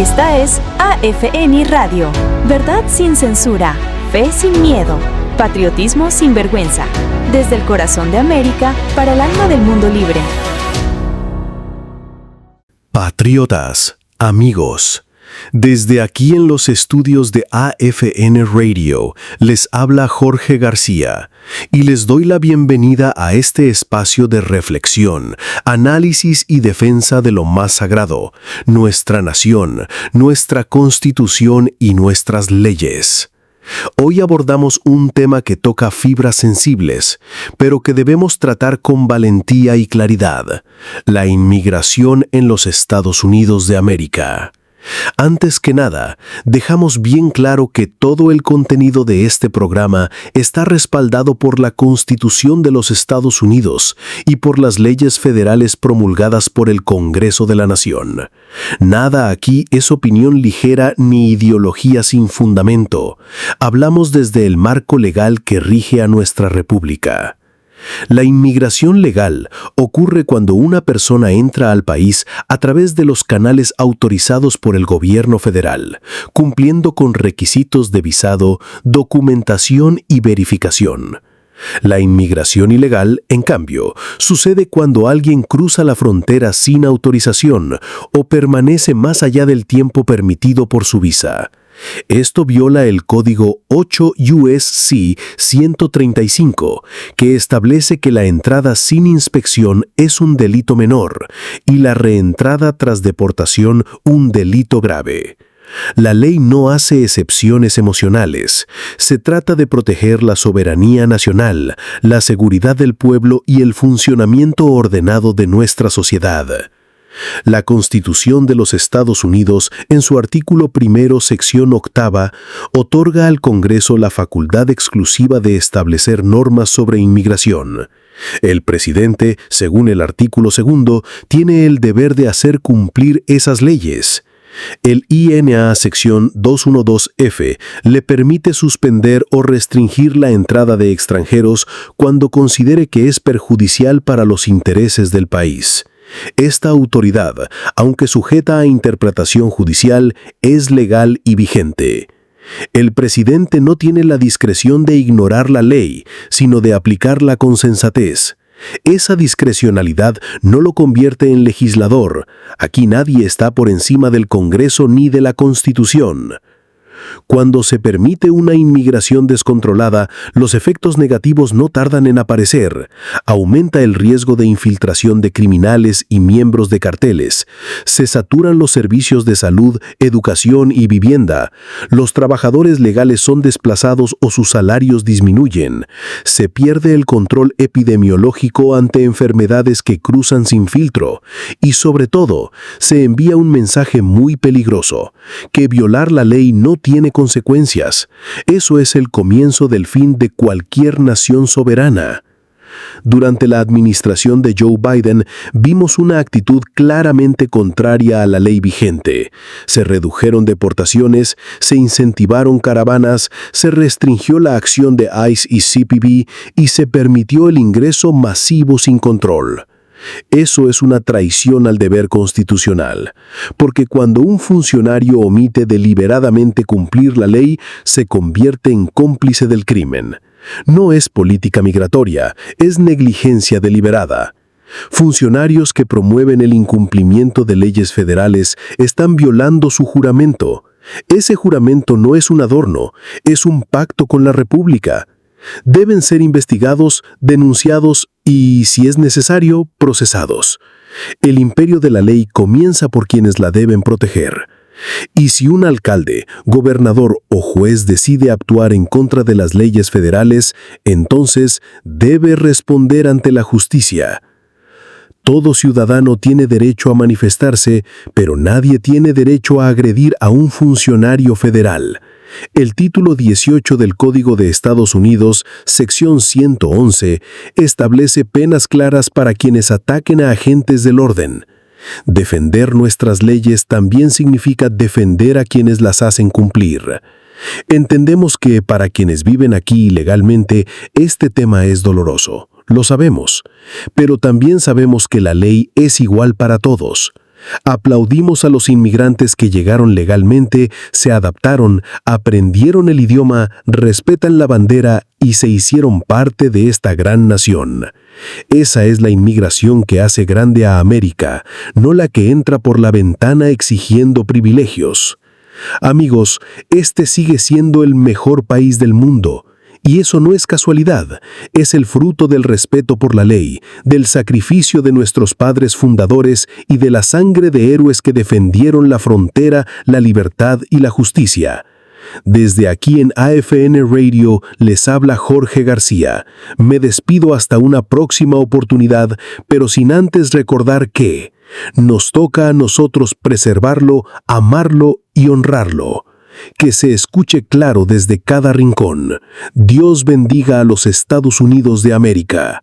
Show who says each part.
Speaker 1: Esta es AFN Radio, verdad sin censura, fe sin miedo, patriotismo sin vergüenza, desde el corazón de América para el alma del mundo libre.
Speaker 2: Patriotas, amigos, desde aquí en los estudios de AFN Radio les habla Jorge García y les doy la bienvenida a este espacio de reflexión, análisis y defensa de lo más sagrado, nuestra nación, nuestra constitución y nuestras leyes. Hoy abordamos un tema que toca fibras sensibles, pero que debemos tratar con valentía y claridad: la inmigración en los Estados Unidos de América. Antes que nada, dejamos bien claro que todo el contenido de este programa está respaldado por la Constitución de los Estados Unidos y por las leyes federales promulgadas por el Congreso de la Nación. Nada aquí es opinión ligera ni ideología sin fundamento. Hablamos desde el marco legal que rige a nuestra República. La inmigración legal ocurre cuando una persona entra al país a través de los canales autorizados por el gobierno federal, cumpliendo con requisitos de visado, documentación y verificación. La inmigración ilegal, en cambio, sucede cuando alguien cruza la frontera sin autorización o permanece más allá del tiempo permitido por su visa. Esto viola el Código 8 U.S.C. 135, que establece que la entrada sin inspección es un delito menor y la reentrada tras deportación un delito grave. La ley no hace excepciones emocionales. Se trata de proteger la soberanía nacional, la seguridad del pueblo y el funcionamiento ordenado de nuestra sociedad. La Constitución de los Estados Unidos, en su artículo 1, sección 8, otorga al Congreso la facultad exclusiva de establecer normas sobre inmigración. El presidente, según el artículo 2, tiene el deber de hacer cumplir esas leyes. El INA sección 212F le permite suspender o restringir la entrada de extranjeros cuando considere que es perjudicial para los intereses del país. Esta autoridad, aunque sujeta a interpretación judicial, es legal y vigente. El presidente no tiene la discreción de ignorar la ley, sino de aplicarla con sensatez. Esa discrecionalidad no lo convierte en legislador. Aquí nadie está por encima del Congreso ni de la Constitución. Cuando se permite una inmigración descontrolada, los efectos negativos no tardan en aparecer. Aumenta el riesgo de infiltración de criminales y miembros de carteles. Se saturan los servicios de salud, educación y vivienda. Los trabajadores legales son desplazados o sus salarios disminuyen. Se pierde el control epidemiológico ante enfermedades que cruzan sin filtro. Y sobre todo, se envía un mensaje muy peligroso: que violar la ley no tiene consecuencias. Eso es el comienzo del fin de cualquier nación soberana. Durante la administración de Joe Biden, vimos una actitud claramente contraria a la ley vigente. Se redujeron deportaciones, se incentivaron caravanas, se restringió la acción de ICE y CBP y se permitió el ingreso masivo sin control. Eso es una traición al deber constitucional, porque cuando un funcionario omite deliberadamente cumplir la ley, se convierte en cómplice del crimen. No es política migratoria, es negligencia deliberada. Funcionarios que promueven el incumplimiento de leyes federales están violando su juramento. Ese juramento no es un adorno, es un pacto con la República. Deben ser investigados, denunciados y, si es necesario, procesados. El imperio de la ley comienza por quienes la deben proteger. Y si un alcalde, gobernador o juez decide actuar en contra de las leyes federales, entonces debe responder ante la justicia. Todo ciudadano tiene derecho a manifestarse, pero nadie tiene derecho a agredir a un funcionario federal. El título 18 del Código de Estados Unidos, sección 111, establece penas claras para quienes ataquen a agentes del orden. Defender nuestras leyes también significa defender a quienes las hacen cumplir. Entendemos que para quienes viven aquí ilegalmente, este tema es doloroso. Lo sabemos, pero también sabemos que la ley es igual para todos. Aplaudimos a los inmigrantes que llegaron legalmente, se adaptaron, aprendieron el idioma, respetan la bandera y se hicieron parte de esta gran nación. Esa es la inmigración que hace grande a América, no la que entra por la ventana exigiendo privilegios. Amigos, este sigue siendo el mejor país del mundo. Y eso no es casualidad, es el fruto del respeto por la ley, del sacrificio de nuestros padres fundadores y de la sangre de héroes que defendieron la frontera, la libertad y la justicia. Desde aquí en AFN Radio les habla Jorge García. Me despido hasta una próxima oportunidad, pero sin antes recordar que nos toca a nosotros preservarlo, amarlo y honrarlo. Que se escuche claro desde cada rincón. Dios bendiga a los Estados Unidos de América.